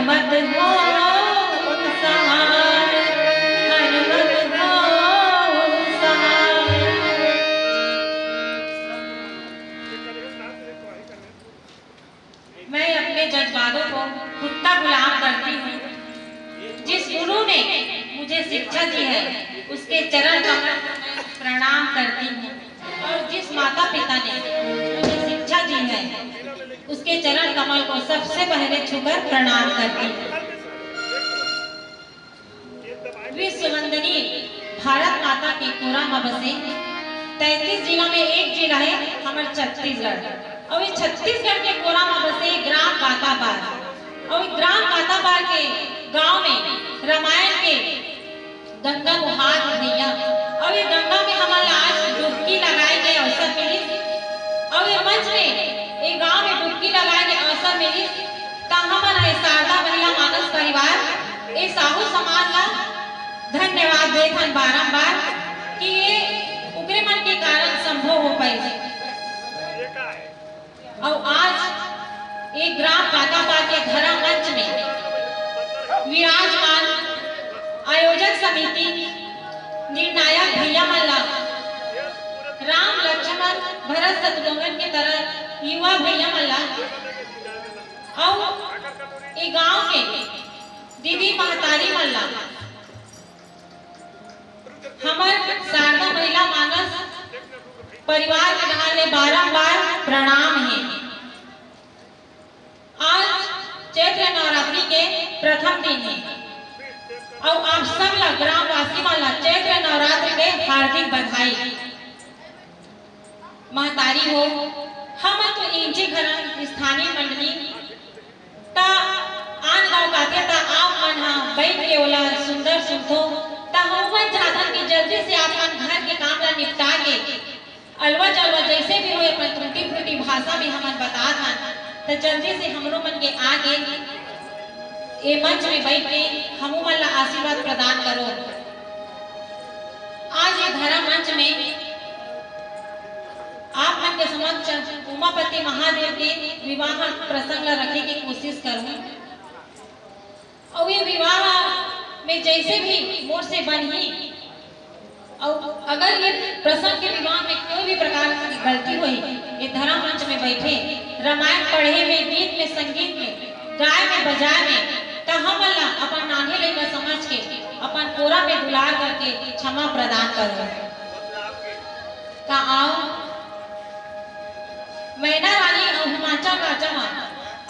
हनुमत हो सहाय, हनुमत हो सहाय। मैं अपने जज्बातों को खुद गुलाम करती हूँ। जिस गुरु ने मुझे शिक्षा दी है उसके चरण कमल को मैं प्रणाम करती हूँ, और जिस माता पिता ने मुझे शिक्षा दी है उसके चरण कमल को सबसे पहले छूकर प्रणाम करती हूँ। विश्व वंदनीय भारत माता के कोरा में बसे 33 जिला में एक जिला है हमारे छत्तीसगढ़, और ये छत्तीसगढ़ के कोरा में बसे ग्राम बाताबार, और ग्राम बाताबार के गांव में रामायण के गंगा को हाथ भैया, और ये गंगा में हमारे आज डुबकी लगाए के अवसर मिली, और ये मंच में एक गांव में डुबकी लगाए के अवसर मिली। हमारा शारदा महिला मानस परिवार ये साहू समाज का धन्यवाद देथन बारंबार कि ये उग्रे मन के कारण संभव हो पाई। और आज एक ग्राम बाताबार के धरा मंच में विराजमान आयोजक समिति निर्णायक भैया मल्ला, राम लक्ष्मण भरत शत्रुघ्न की तरह युवा भैया मल्ला, और ये गांव के दीदी महतारी मल्ला, हमारे शारदा महिला मानस परिवार के नाम बारंबार प्रणाम है। आज चैत्र नवरात्रि के प्रथम दिन है, और आप सब लोग ग्रामवासी वाला चैत्र नवरात्रि के हार्दिक बधाई। महतारी हो हम तो इंची घर स्थानीय मंडली ता आन गांव काते ता आप मन हा बैठ के ओला सुंदर सुनथो ता हम चाहत कि जल्दी से आपन घर के काम ला निपटा के अलवा जलवा जैसे भी हो अपन त्रुटि फुटी भाषा में हमन बता हन, तो जल्दी से हमरो मन के आगे ये मंच में बैठ के हमू मन ला आशीर्वाद प्रदान करो। आज ये धरा मंच में आप मन के समक्ष उमापति महादेव के विवाह प्रसंग ला रखे की कोशिश करूं, और ये विवाह में जैसे भी मोर से बनी, और अगर ये प्रसंग के विवाह में कोई भी प्रकार की गलती हुई, ये धरा मंच में बैठे रामायण पढ़े में, गीत में, संगीत में, गाय में, बजाए में, तो हम अपन नाने लेकर समझ के अपन कोरा में दुलार करके क्षमा प्रदान करो। का आओ मैना रानी और हिमाचल राजा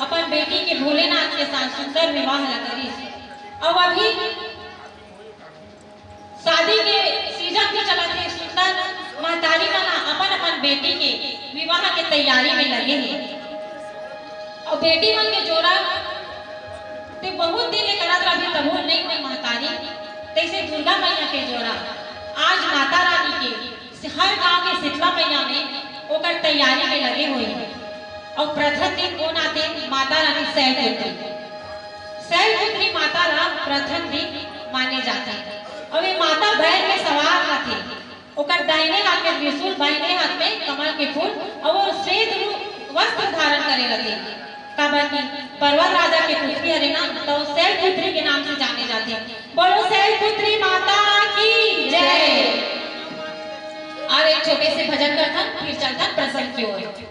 अपन बेटी के भोलेनाथ के साथ सुंदर विवाह करी, और अभी शादी के सीजन के चलते सुंदर महतारी मना अपन अपन बेटी के विवाह के तैयारी में लगे हैं, और बेटी मन के जोड़ा ते बहुत दिन ले करत रही तबो नहीं कोई महतारी, तैसे दुर्गा मैया के जोड़ा आज माता रानी के हर गांव के शीतला मैया में ओकर तैयारी में लगे हुए हैं। और प्रथम दिन कौन आते? माता रानी शैलपुत्री। शैलपुत्री माता राम प्रथम दिन माने जाते हैं, और ये माता बैल में सवार आते, ओकर दाहिने हाथ में त्रिशूल, बाहिने हाथ में कमल के फूल, और वो श्वेत वस्त्र धारण करे लगे। काबकी पर्वत राजा के पुत्री हरे नाम तो शैलपुत्री के नाम से जाने जाते हैं। बोलो शैलपुत्री माता की जय। और एक छोटे से भजन करता फिर चलता प्रसंग की ओर।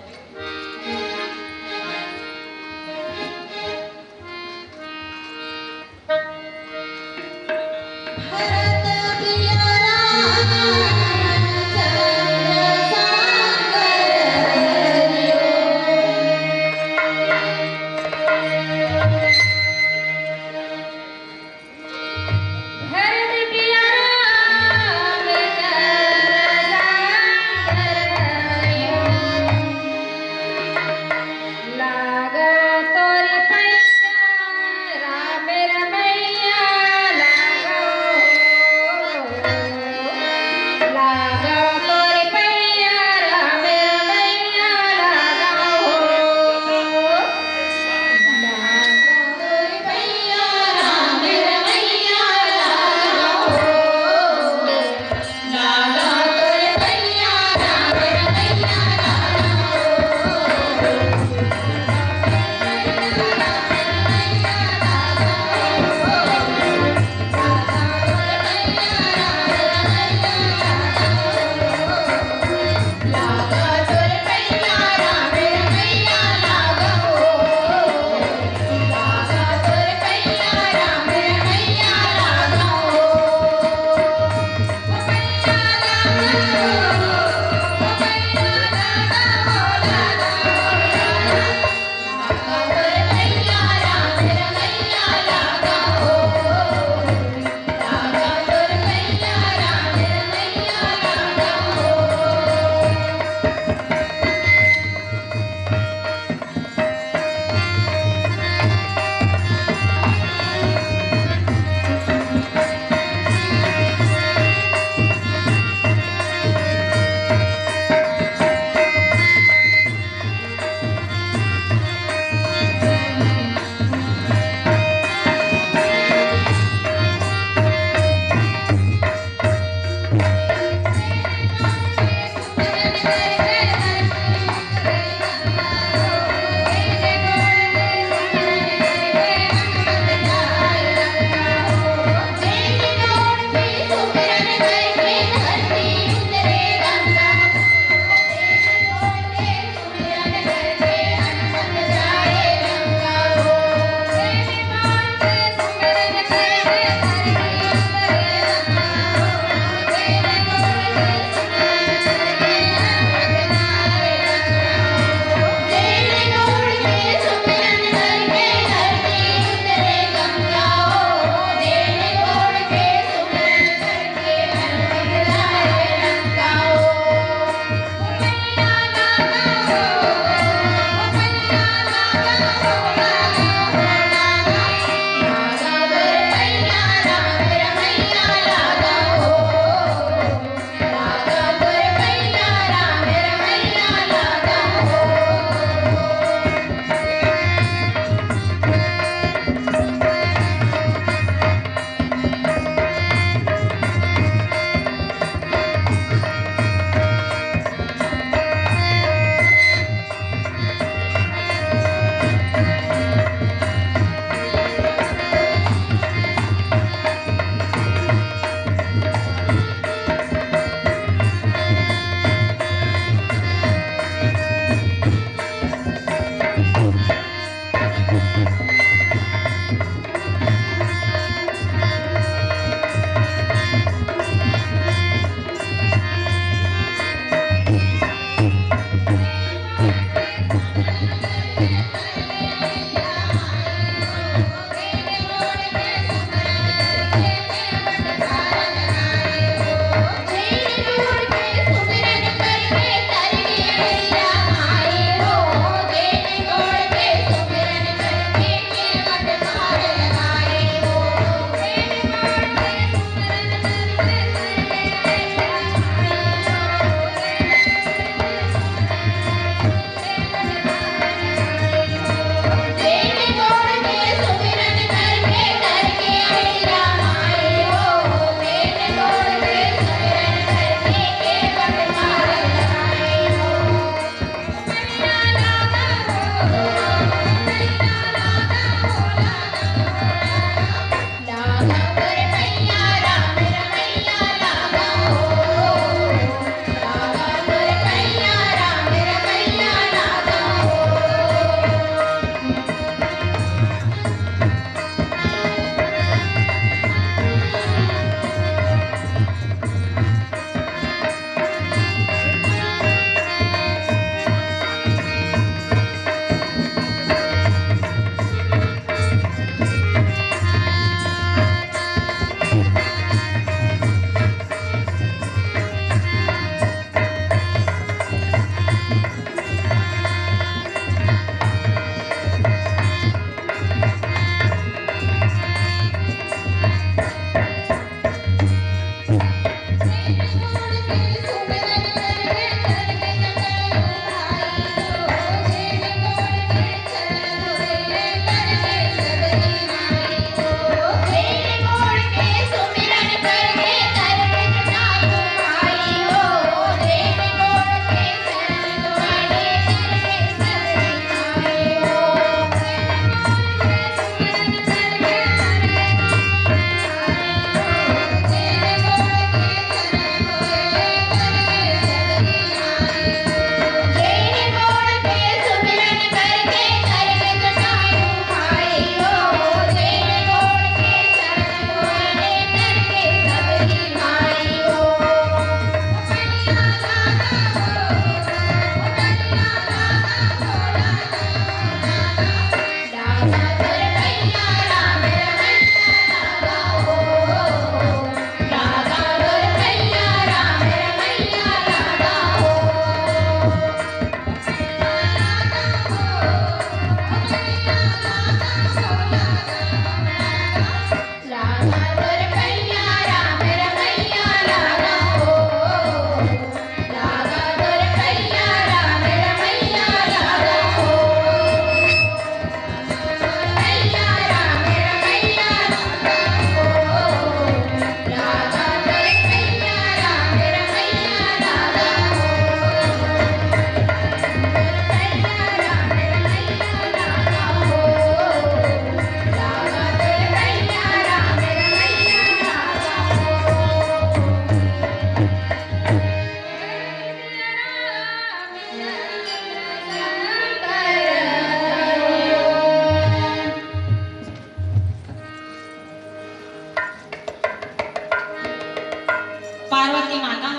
पार्वती माता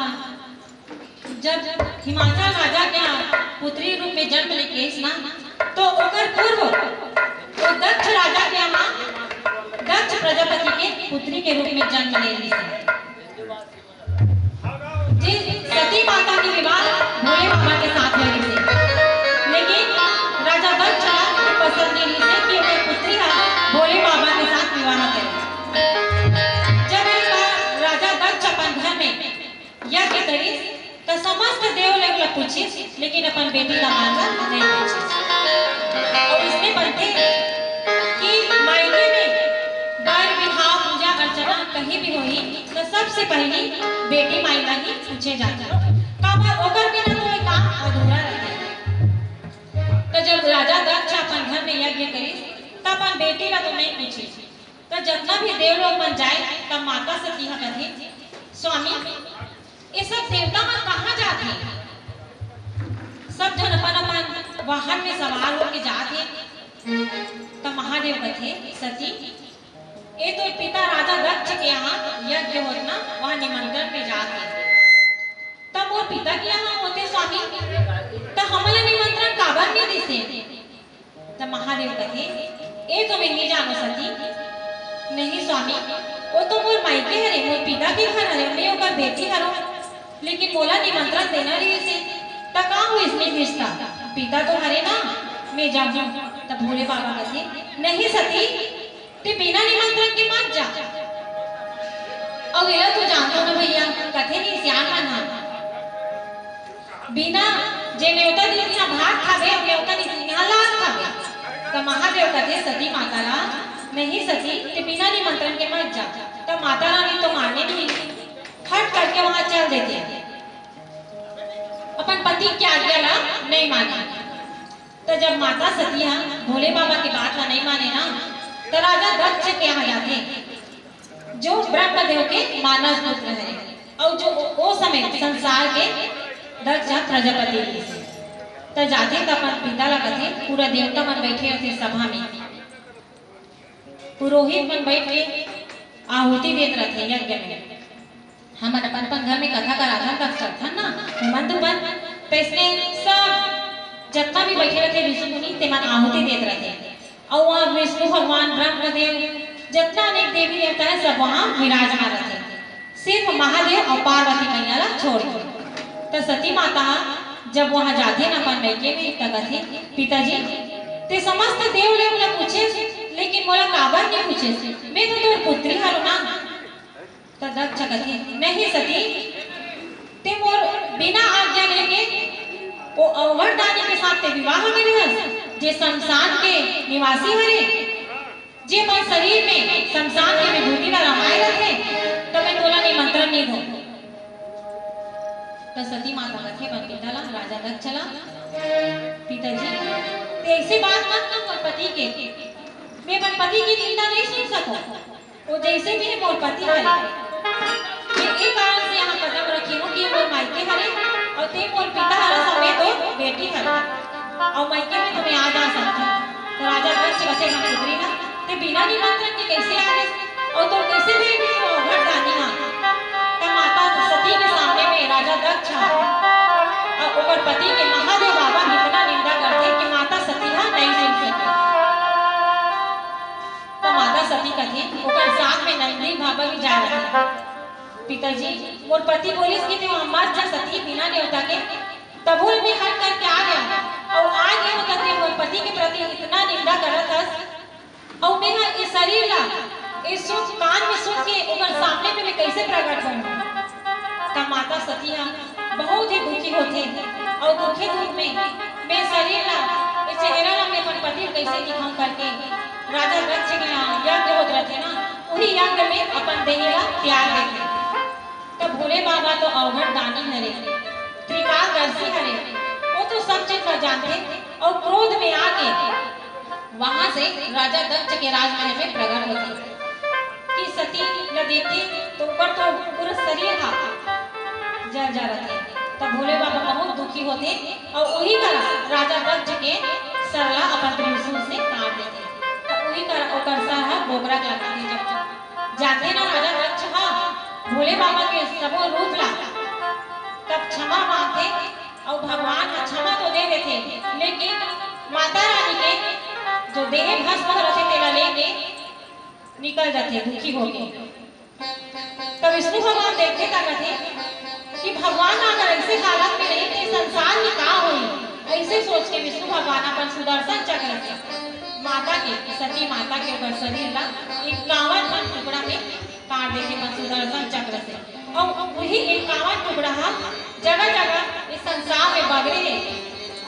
जब हिमाचल राजा के पुत्री रूप में जन्म लेकेस ना तो ओकर पूर्व वो दक्ष राजा के यहाँ दक्ष प्रजापति के पुत्री के रूप में जन्म ले ली जी सती माता की विवाह भोले बाबा के साथ हुई थी, लेकिन राजा दक्ष की पसंद नहीं थी कि अपनी पुत्री का भोले बाबा के साथ विवाह करे। जब एक बार राजा दक्ष अपन घर में यज्ञ करी तो समस्त देव लोग पूछी, लेकिन अपन बेटी का मानना नहीं पूछी। और इसमें बनते कि मायके में बाल विवाह पूजा अर्चना कहीं भी हुई तो सबसे पहले बेटी मायका ही पूछे जाता काबर ओकर बिना तो एक काम अधूरा रहता। तो जब राजा दक्ष अपन घर में यज्ञ करी तब अपन बेटी का तो नहीं पूछी, तो जितना भी देव लोग बन जाए तब माता से कहा कथी स्वामी ये सब देवता मन कहाँ जाते हैं? सब जन अपन अपन वाहन में सवार होके जाते तो महादेव कथे सती ये तो पिता राजा दक्ष के यहाँ यज्ञ होना वहाँ निमंत्रण में जाते तब वो पिता के यहाँ होते स्वामी तो हमारा निमंत्रण काबर नहीं दिसे तो महादेव कथे ये तो मैं नहीं जानो सती नहीं स्वामी वो तो मोर मायके हरे मोर पिता के घर हरे मैं ओकर बेटी हरो लेकिन मोला निमंत्रण देना रही से तो का हुई इसमें रिश्ता पिता तो हरे ना मैं जाऊं तब भोले बाबा कहे नहीं सती ते बिना निमंत्रण के मत जा और ये तो जानतो ना भैया कथे नहीं सियान माना बिना जे नेवता दिन ना भात खावे और नेवता दिन ना लात खावे तो महादेव कथे सती माता रा नहीं सती ते बिना निमंत्रण के मत जा तो माता रानी तो मानने नहीं हट करके वहां चल देती अपन पति की आज्ञा ला नहीं मानी तो जब माता सती भोले बाबा की बात ला नहीं माने ना तो राजा दक्ष के यहाँ जाते जो ब्रह्मदेव के मानस पुत्र है और जो वो समय संसार के दक्ष प्रजापति तो जाते तो अपन पिता ला कथे पूरा देवता मन बैठे रहते सभा में पुरोहित मन बैठ के आहुति देते रहते यज्ञ में हम अपन घर में कथा कराथन तक चलथन ना मंद पर पैसने सब जितना भी बैठे रहते ऋषि मुनि ते मन आहुति देते रहते और वहाँ विष्णु भगवान ब्रह्मदेव जितना अनेक देवी देवता है सब वहाँ विराजमान रहते सिर्फ महादेव और पार्वती मैया ला छोड़ तो सती माता जब वहाँ जाते ना अपन मैके में कथे पिताजी ते समस्त देव ले मोला पूछे लेकिन मोला काबर नहीं पूछे मैं तो तोर पुत्री हरो ना तो दक्ष कथे नहीं सती ते मोर बिना आज्ञा लेके वो अवरदानी के साथ ते विवाह करे हस जे शमशान के निवासी हरे जे मन शरीर में शमशान के विभूति ला रमाए रथे तो मैं तोला निमंत्रण नहीं दूं तो सती माता कथे मन पिता ला राजा दक्ष ला पिताजी ते ऐसी बात मत ना मोर पति के मैं मन पति की निंदा नहीं सुन सकूं वो जैसे भी मोर पति हरे मैं एक कारण से यहाँ कदम रखी हूँ कि मोर मायके हरे और ते मोर पिता हरा समेत तो बेटी हरे और मायके में तुम्हें आ जा सकती तो राजा दक्ष कथे हम पुत्री ना ते बिना निमंत्रण के कैसे आ गए और तो कैसे भी घरदानी ना तो माता सती के सामने में राजा दक्ष और ओकर पति के महादेव बाबा इतना निंदा करते कि माता सती हा नहीं सुन सके तो माता सती कथे ओकर साथ में नंदी बाबा भी जा रहे पिताजी मोर पति बोलिस कि तू मत जा सती बिना देवता के तबुल में हट करके आ गया और आज ये कहते मोर पति के प्रति इतना निंदा करत हस और मैं इस शरीर ला इस सुन कान में सुन के ओकर सामने में मैं कैसे प्रकट करूं तब माता सती बहुत ही दुखी होती और दुखी दुख में मैं शरीर ला इस चेहरा ला मैं अपन पति कैसे दिखाऊं करके राजा दक्ष के यज्ञ होत रहते ना वही यज्ञ में अपन देह ला त्याग देते तो भोले बाबा तो अवघड़ दानी हरे त्रिकालदर्शी हरे वो तो सब चीज का जानते और क्रोध में आके वहां से राजा दक्ष के राजमहल में प्रकट होते कि सती न देखते तो ऊपर तो पूरा शरीर था जल जा रहे तब भोले बाबा बहुत दुखी होते और वही करा राजा दक्ष के सरला अपन त्रिशूल से काट देते तो वही करा ओकर सर बोकरा लगाते जब जाते ना राजा दक्ष भोले बाबा के सबो रूप ला तब क्षमा मांगते और भगवान क्षमा तो दे देते लेकिन माता रानी के जो देह भस्म रहते तेला लेके निकल जाते दुखी होके तब विष्णु भगवान देखते का कहते कि भगवान अगर ऐसे हालत में नहीं तो संसार में का होई ऐसे सोच के विष्णु भगवान अपन सुदर्शन चक्र से माता के सती माता के ऊपर शरीर ला 51 टुकड़ा में काट देते अपन सुदर्शन चक्र से और वही 51 टुकड़ा जगह जगह इस संसार में बगरे है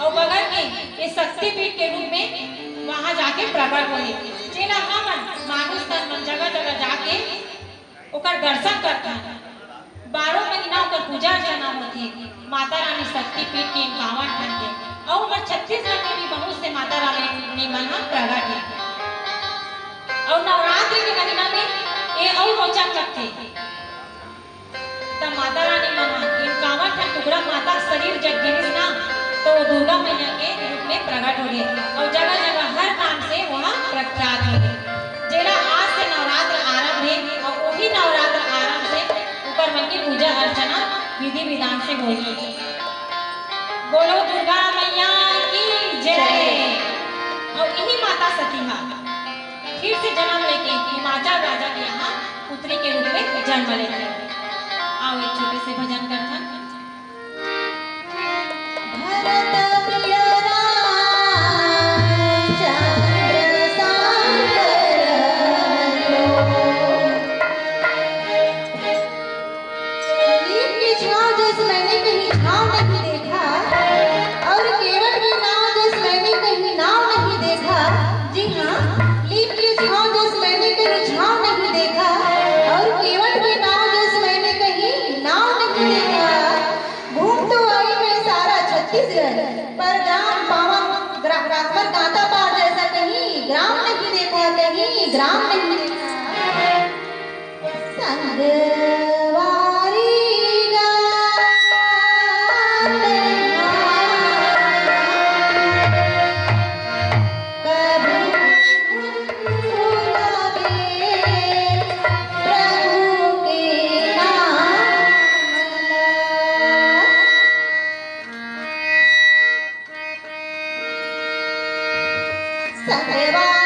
और बगल के इस शक्तिपीठ के रूप में वहां जाके प्रकट होए जेला हमन मानुष तन मन जगह जगह जाके ओकर दर्शन करता 12 महीना ओकर पूजा अर्चना होती माता रानी शक्तिपीठ के 51 ठन के और ओकर छत्तीसगढ़ में भी बहुत से माता रानी मन प्रकट है और नवरात्रि के महीना में ये और रोचक लगते तब माता रानी मन 51 ठन टुकड़ा माता शरीर जब गिरिस ना तो दुर्गा मैया के रूप में प्रकट हो गए और जगह जगह हर काम से विधि विधान से होगी। बोलो दुर्गा मैया की जय। और यही माता सतीहा फिर से जन्म लेके हिमाचल राजा के यहाँ पुत्री के रूप में जन्म लेते। आओ एक छोटे से भजन करते हैं। पर ग्राम पावन ग्राम कांता पार जैसा कहीं ग्राम नहीं देखा, कहीं ग्राम नहीं देखा। संगवारी संगवारी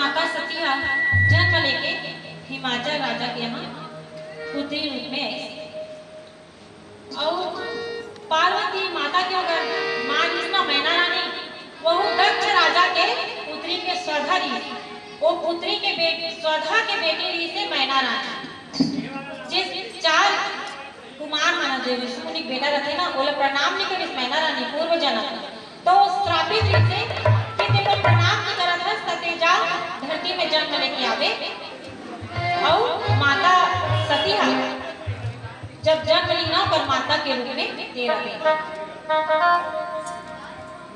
माता सती हा जन्म लेके हिमाचल राजा के यहाँ पुत्री रूप में आई और पार्वती माता के अगर माँ जिसना मैना रानी वो दक्ष राजा के पुत्री के स्वधा री वो पुत्री के बेटे स्वधा के बेटे री से मैना रानी जिस 4 कुमार माना जो ऋषि बेटा रहते ना बोले प्रणाम नहीं करिस मैना रानी पूर्व जन्म तो श्रापित से कि देखो प्रणाम नहीं करत है सते जा धरती में जन्म लेके आवे और माता सती हा जब जन्म ली ना पर माता के रूप में दे रहे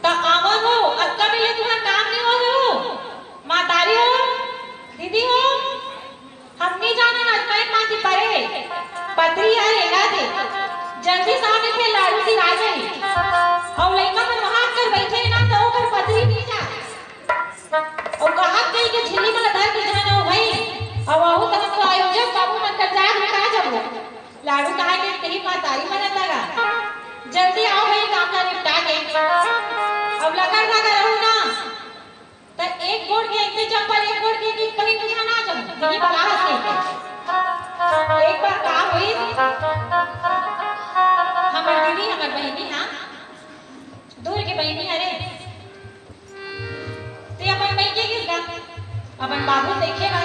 तो आवन हो अक्का मिले तुम्हारा काम नहीं हो मातारी हो दीदी हो हम नहीं जाने ना पैर माती परे पत्री है लेगा दे जल्दी सामने के लाडू सी आ गई और लड़का मन वहां कर बैठे ना तो ओकर पत्री नहीं जा और कहा कहीं के झिल्ली में धर के जाना हो भाई अब आहू तक तो आयोजक बाबू मन कर जाग में कहा जब लाडू कहा कि तेरी मातारी मन लगा जल्दी आओ भाई काम का निपटा के अब लगा रहो ना तो एक गोड़ के एक चप्पल एक गोड़ के कहीं तुझा ना जब तेरी बला से एक बार का हुई हमर दीदी हमर बहनी हां दूर के बहनी अरे ते अपन बहन के किस गा अपन बाबू देखेगा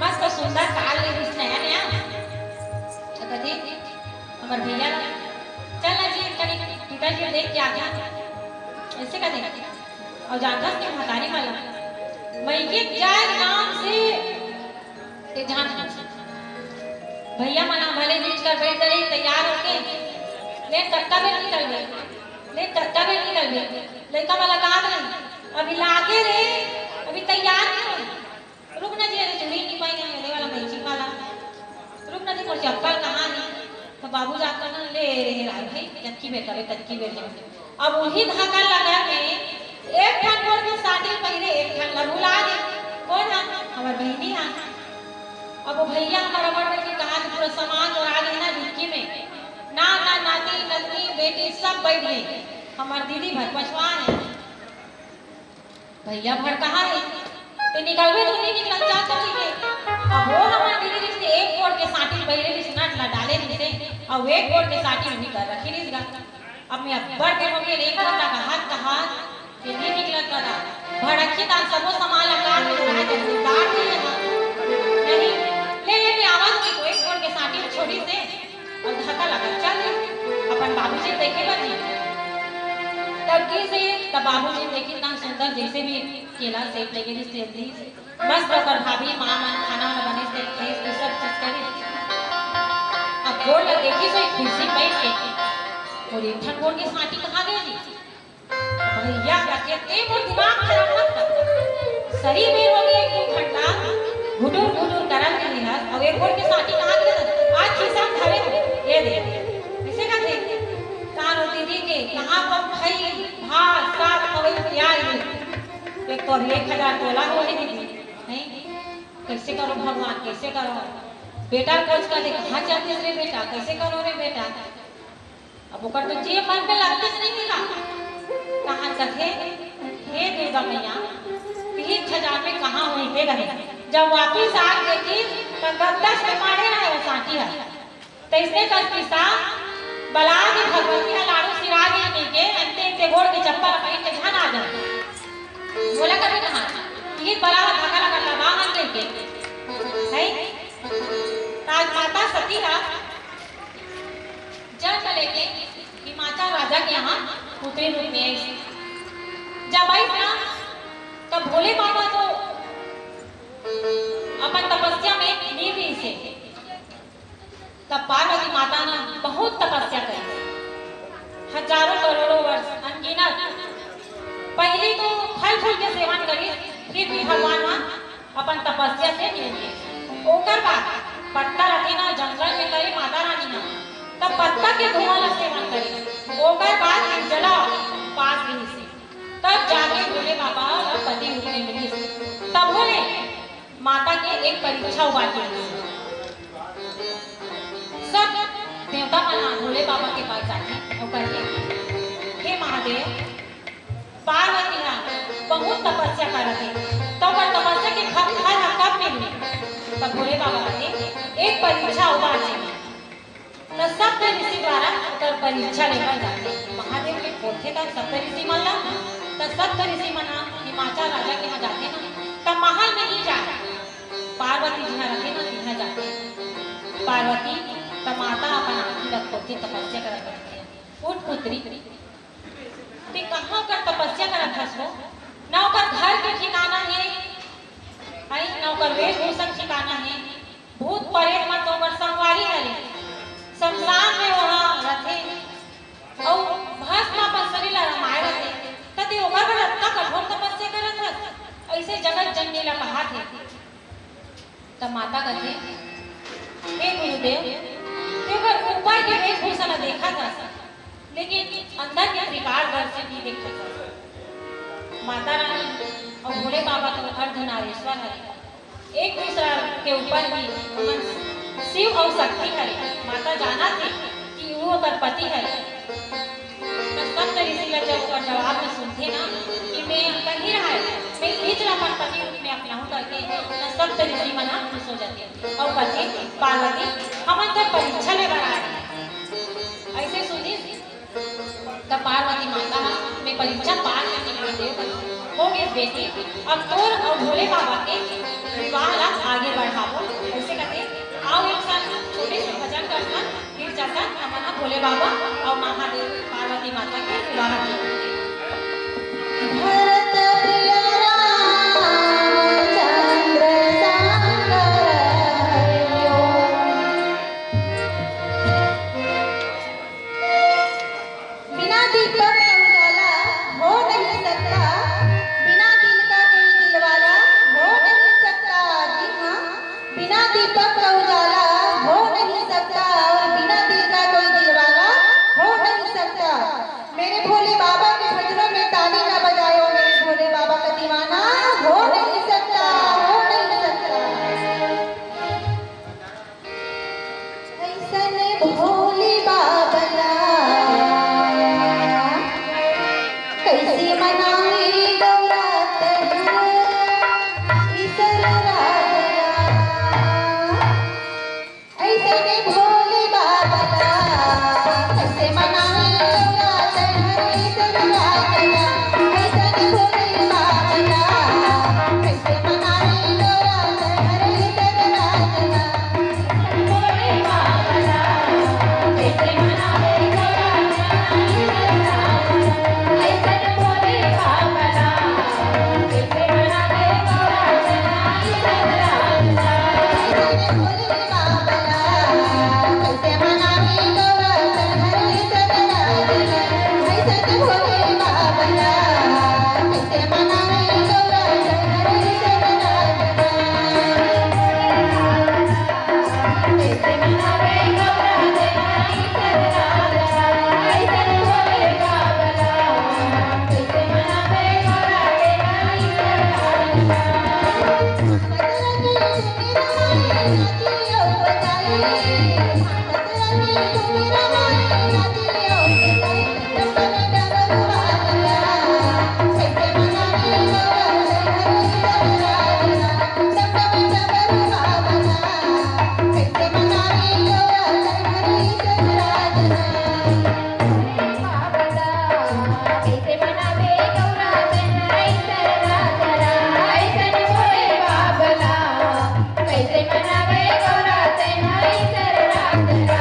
मस्त सुंदर काल ले दिस नया नया कदी हमर भैया चल ना जी कनी पिताजी देख के आ गया ऐसे का देख और जानता के हतारी वाला मैं के जाए नाम से ते जान भैया मना भले नीच कर बैठ गई तैयार होके ले कट्टा में निकल गए ले कट्टा में निकल गए लड़का वाला कहा नहीं अभी लागे रे अभी तैयार नहीं हो रुक ना जी अरे चुड़ी नहीं पाई मेरे वाला मैचिंग वाला रुक ना जी मोर चप्पल कहां है तो बाबू जाकर ना ले रहे राय भाई कच्ची बेटा अब वही धागा लगा के एक ठन मोर के साथी पहले एक ठन लभुला दे कौन है हमार बहनी है अब वो भैया हमारा बड़ के कहा कि पूरा सामान और आ गए ना डिक्की में ना ना नाती नतनी बेटी सब बैठ गए हमार दीदी भर पछवा है भैया भर कहाँ है तो निकलवे तो नहीं निकल चाहता ठीक है अब वो हमार दीदी रिश्ते एक बोर्ड के साथी पहले रिश्ते ना डाले रिश्ते और एक बोर्ड के साथी नहीं कर रखी रिश्ता अब मैं बढ़ के हो गया एक घंटा का हाथ ये नहीं निकला करा भड़की दान सबो सामान लगा के उड़ा के उतार दिए नहीं ले के आवाज की कोई बोर्ड के साथी छोड़ी से और धक्का लगा चल अपन बाबूजी देखे बनी तब की से तब बाबूजी देखे इतना सुंदर जैसे भी केला सेब लेके रिश्ते दी मस्त कर भाभी मां मन खाना वाला बने से फेस पे सब चीज करे अब बोर्ड लग देखी से कुर्सी बैठ के और एक ठन बोर्ड के साथी कहां गए जी भैया कहते ते मोर दिमाग खराब मत कर शरीर में हो गया 1 घंटा घुटुर करन के लिहा अब एक बोर्ड के साथी कहां गए आज खिसा धरे ये दे इसे का थे तारो दीदी के कहां पर भाई भात साग अवै तैयार है एक तो 1000 तोला होली दीदी नहीं कैसे करो भगवान कैसे करो बेटा कोच का दे कहां जाते रे बेटा कैसे करो रे बेटा अब ओकर तो जे मन पे लगते नहीं मिला कहां कथे हे दुर्गा मैया 3000 में कहां हुई थे गए जब वापस आ गई तो गद्दा से मारे ना वो साथी है तो इसने कल पिसा बला की भगवती का लाडू सिरा के के अंते के गोड़ के चप्पल पहन के झन आ जाए बोला कभी कहां ये बला धागा लगा लगा मन के है ताज माता सती का जन्म लेके हिमाचल राजा के यहाँ पुत्री रूप में आई जब आई ना तब भोले बाबा तो अपन तपस्या में नींव रही से तब पार्वती माता ने बहुत तपस्या करी हजारों करोड़ों वर्ष अनगिनत पहले तो फल फूल के सेवन करी फिर भी भगवान वहां अपन तपस्या से नींव ओकर बाद पत्ता रखे ना जंगल में करे माता रानी ना तब पत्ता के धुआं ला सेवन करे ओकर बाद निर्जला पास रही से तब जाके भोले बाबा और पति रूप में मिली तब बोले माता के एक परीक्षा हुआ थी सब देवता मना भोले बाबा के पास जाके और कहे हे महादेव पार्वती बहुत तपस्या कर रहे तो सप्त ऋषि द्वारा ओकर परीक्षा लेकर जाते महादेव के कोठे तक सप्त ऋषि मन ला तो सप्त ऋषि मना हिमाचल राजा के यहाँ जाते ना तब महल में नहीं जाए पार्वती जी रखे ना तिहा जाते पार्वती तब माता अपन आँखी रखोती तपस्या करते उठ पुत्री ते कहाँ कर तपस्या करत हस हो ना ओकर घर के ठिकाना है आई ना ओकर वेशभूषण ठिकाना है भूत प्रेत मत ओकर संगवारी करे संसार में वहाँ रथे और भस्म अपन शरीर ला रमाए रथे तते ओकर पर इतना कठोर तपस्या करत हस ऐसे जगत जननी ला कहा थे तब माता कहते हे गुरुदेव तेकर ऊपर के वेशभूषण देखा था लेकिन अंदर के त्रिकाल घर से भी देख सकता माता रानी और भोले बाबा तो अर्धनारीश्वर है एक दूसरा के ऊपर भी मन शिव और शक्ति है माता जाना थी कि वो ओकर पति है सब ऋषि जब ओकर जवाब में सुनते ना कि मैं कहीं रहा है मैं इस अपन पति रूप में अपनाऊं करके सब ऋषि मना खुश हो जाते और पति पार्वती हम अंदर परीक्षा ले बनाए ऐसे सुनी तब पार्वती माता में परीक्षा पार करने के लिए हो गए बेटी अब तोर और भोले बाबा के विवाह ला आगे बढ़ाओ ऐसे कहते आओ एक साथ छोटे से भजन करना फिर जाता हमारा भोले बाबा और महादेव पार्वती माता के विवाह की भरत प्रिय रामचंद्र सागर हरियो। बिना दीपक का उजाला हो नहीं सकता बिना दिल का कोई दिलवाला हो नहीं सकता जी हाँ बिना दीपक का उजाला हो नहीं सकता और बिना दिल का कोई दिलवाला हो नहीं सकता मेरे भोले बाबा के भजनों में ताली ना बजायो मेरे भोले बाबा का दीवाना हो नहीं सकता हो नहीं सकता ऐसन भोले बाबा कैसे मनावे गौरातन ईसर राजा ऐसे भोले बाबा कैसे मनावे गौरातन ईसर राजा ऐसे भोले बाबा कैसे मनावे गौरातन ईसर राजा भोले बाबा कैसे मनावे गौरातन ईसर राजा ऐसे भोले बाबा कैसे मनावे गौरातन ईसर राजा ऐसे भोले बाबा कैसे मनावे गौरातन ईसर राजा ऐसे भोले बाबा कैसे मनावे गौरातन ईसर राजा कैसे मनावे गौरातन ईसर राजा ऐसे भोले बाबा कैसे मनावे गौरातन कैसे मनावे गौरातन ईसर राजा ऐसन भोले बाबा कैसे मनावे गौरातन ईसर राजा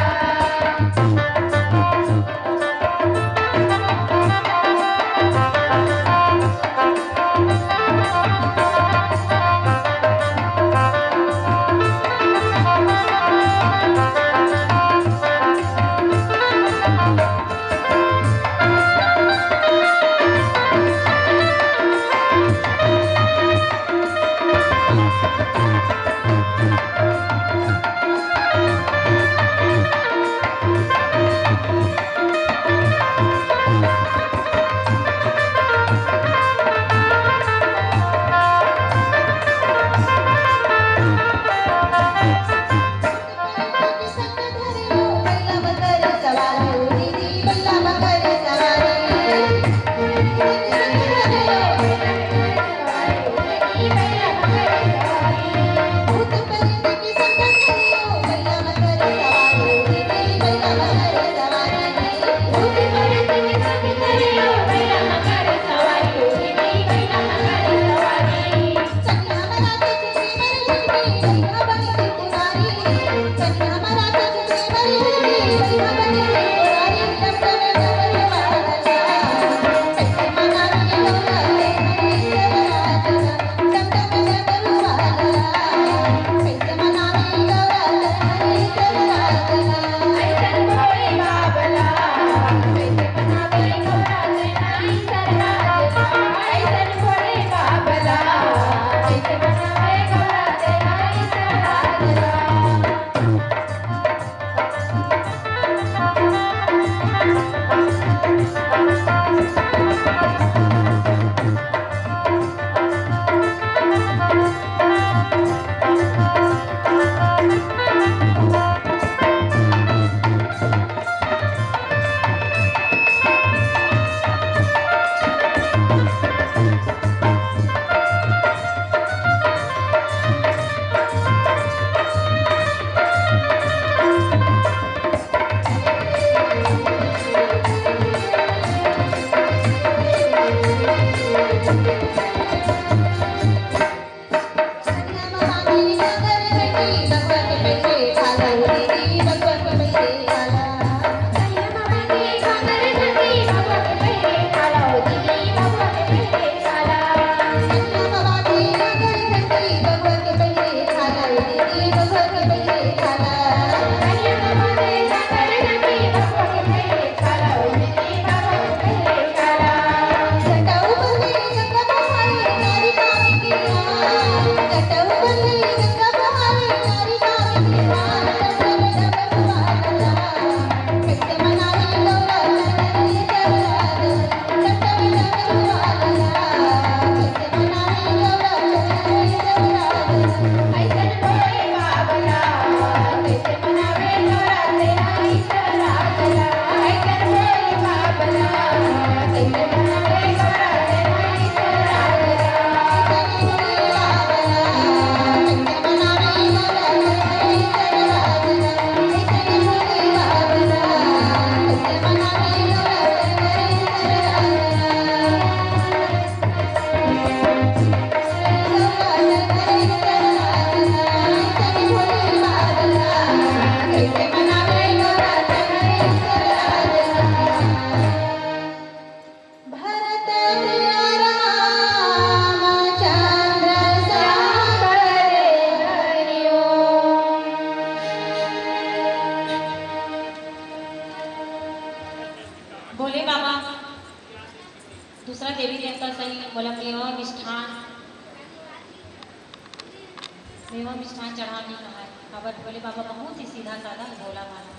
मेवा मिष्ठान चढ़ाने का है। खबर भोले बाबा बहुत ही सीधा साधा भोला वाला।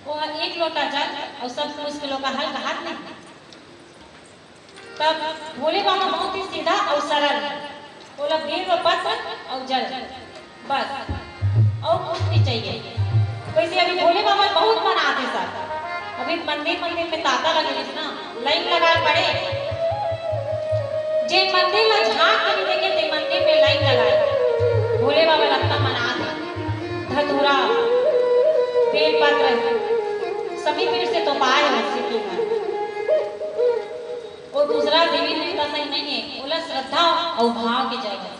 वो एक लोटा जल और सब मुश्किलों का हल हाथ में। तब भोले बाबा बहुत ही सीधा और सरल बोला बेल व पत्र और जल बस और कुछ नहीं चाहिए। वैसे अभी भोले बाबा बहुत मनाते सर। अभी मंदिर में ताता लगे ना लाइन लगा पड़े जे मंदिर में झांक के देखे ते मंदिर में लाइन लगाए भोले बाबा लगता मना थे धतूरा बेल पत्र सभी पेड़ से तो पाए और दूसरा देवी देवता सही नहीं है बोला श्रद्धा और भाव की जगह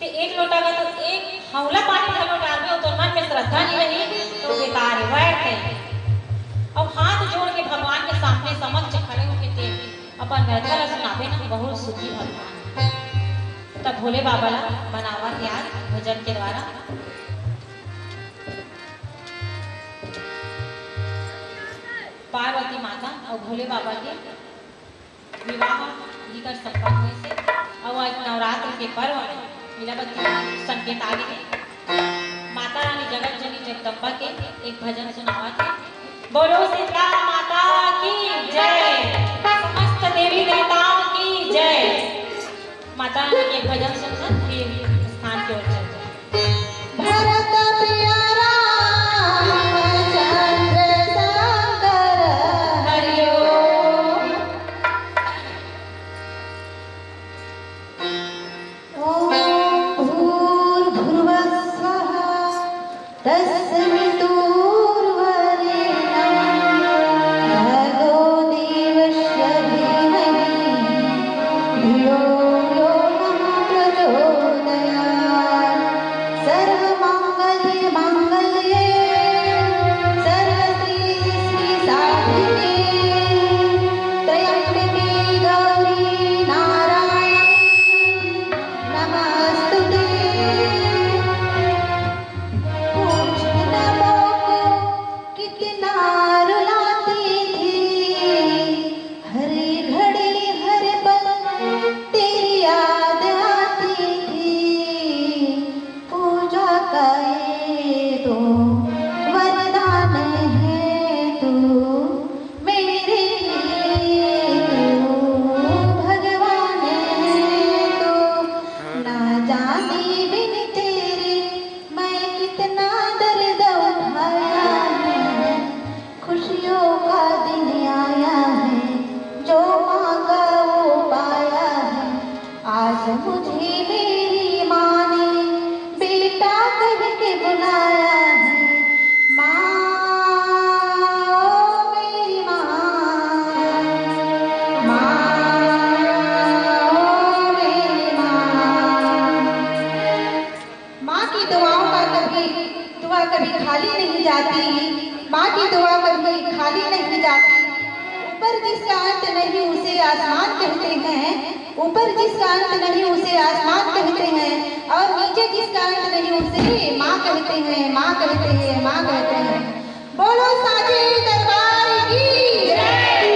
ते एक लोटा का तो एक हौला पानी का लोटा डाल तो मन में श्रद्धा नहीं रही तो बेकार है बैठ गए। अब हाथ जोड़ के भगवान के सामने समक्ष खड़े होके थे अपन व्यथा सुनावे ना बहुत सुखी भगवान। तब भोले बाबा ला बनावा त्याग भजन के द्वारा पार्वती माता और भोले बाबा के विवाह जी कर संपन्न हुए से और आज नवरात्र के पर्व में लीलावती संकेत आगे है। माता रानी जगत जननी जगदम्बा के एक भजन सुनावा थे। बोलो सीता माता की जय, समस्त देवी देवताओं की जय। माता रानी के एक भजन सुनकर फिर स्थान की ओर चलते हैं। भरत प्यारा चंद्र सागर हरिओ ओम भूर्भुवस्वः तस्मितु कभी खाली नहीं जाती, माँ की दुआ कभी खाली नहीं जाती। ऊपर जिसका अंत नहीं उसे आसमान कहते हैं, ऊपर जिसका अंत नहीं उसे आसमान कहते हैं, और नीचे जिसका अंत नहीं उसे माँ कहते हैं, माँ कहते हैं, माँ कहते हैं। बोलो साचे दरबार की जय।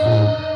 हाँ